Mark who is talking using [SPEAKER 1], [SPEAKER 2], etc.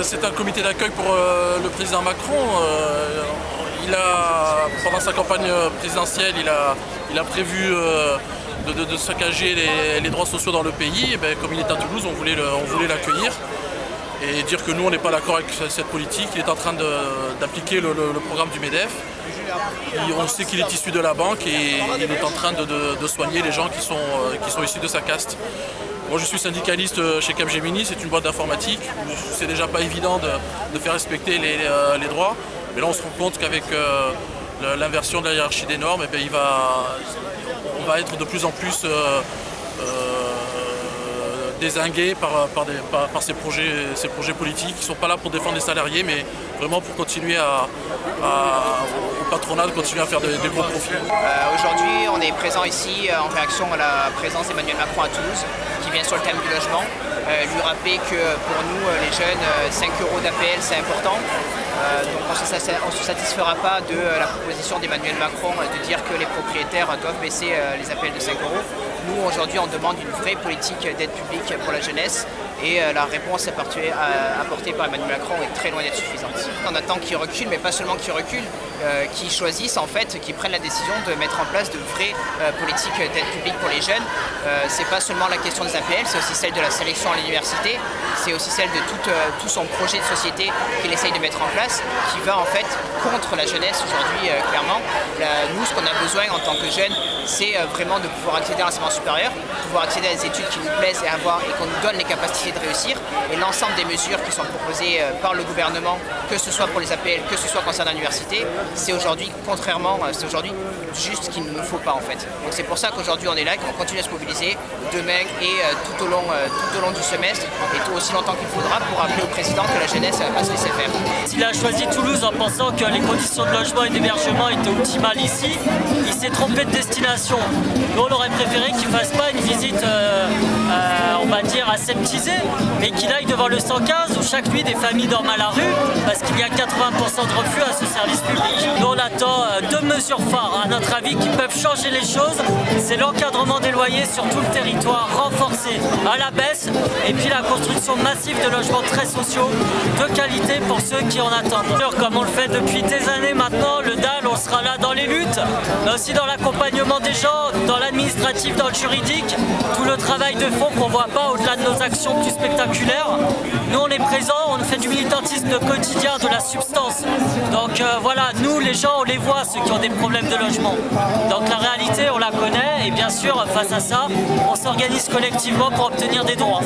[SPEAKER 1] C'est un comité d'accueil pour le président Macron. Pendant sa campagne présidentielle, il a prévu de saccager les droits sociaux dans le pays. Et comme il est à Toulouse, on voulait l'accueillir et dire que nous, on n'est pas d'accord avec cette politique. Il est en train d'appliquer le programme du MEDEF. On sait qu'il est issu de la banque et il est en train de soigner les gens qui sont issus de sa caste. Moi je suis syndicaliste chez Capgemini, c'est une boîte d'informatique. C'est déjà pas évident de faire respecter les droits. Mais là on se rend compte qu'avec l'inversion de la hiérarchie des normes, on va être de plus en plus dézingués par ces projets politiques qui ne sont pas là pour défendre les salariés, mais vraiment pour continuer au patronat de continuer à faire des gros profits.
[SPEAKER 2] Aujourd'hui, on est présent ici en réaction à la présence d'Emmanuel Macron à Toulouse, qui vient sur le thème du logement. Lui rappeler que pour nous, les jeunes, 5 € d'APL, c'est important. Donc on ne se satisfera pas de la proposition d'Emmanuel Macron de dire que les propriétaires doivent baisser les APL de 5 €. Nous, aujourd'hui, on demande une vraie politique d'aide publique pour la jeunesse et la réponse apportée par Emmanuel Macron est très loin d'être suffisante. On attend qu'ils reculent, mais pas seulement qu'ils reculent, qu'ils choisissent en fait, qu'ils prennent la décision de mettre en place de vraies politiques d'aide publique pour les jeunes. C'est pas seulement la question des APL, c'est aussi celle de la sélection à l'université, c'est aussi celle de tout son projet de société qu'il essaye de mettre en place, qui va en fait contre la jeunesse aujourd'hui, clairement. Nous, ce qu'on a besoin en tant que jeunes, c'est vraiment de pouvoir accéder à l'enseignement supérieur, pouvoir accéder à des études qui nous plaisent et qu'on nous donne les capacités de réussir. Et l'ensemble des mesures qui sont proposées par le gouvernement, que ce soit pour les APL, que ce soit concernant l'université, c'est aujourd'hui juste ce qu'il ne nous faut pas en fait. Donc c'est pour ça qu'aujourd'hui on est là, qu'on continue à se mobiliser demain et tout au long du semestre et aussi longtemps qu'il faudra pour rappeler au président que la jeunesse va se laisser faire.
[SPEAKER 3] S'il a choisi Toulouse en pensant que les conditions de logement et d'hébergement étaient optimales ici, il s'est trompé de destination. Nous on aurait préféré qu'il ne fasse pas une visite on va dire aseptisée, mais qu'il aille devant le 115 où chaque nuit des familles dorment à la rue parce qu'il y a 80% de refus à ce service public. Nous on attend deux mesures phares à notre avis qui peuvent changer les choses. C'est l'encadrement des loyers sur tout le territoire renforcé à la baisse et puis la construction massive de logements très sociaux de qualité pour ceux qui en attendent. Comme on le fait depuis des années maintenant, le DAL on sera là dans les luttes, mais aussi dans l'accompagnement des gens, dans l'administratif, dans le juridique, tout le travail de fond qu'on voit pas au-delà de nos actions plus spectaculaires. Nous on est présents, on fait du militantisme de quotidien, de la substance. Donc voilà, nous les gens on les voit, ceux qui ont des problèmes de logement. Donc la réalité on la connaît et bien sûr face à ça on s'organise collectivement pour obtenir des droits.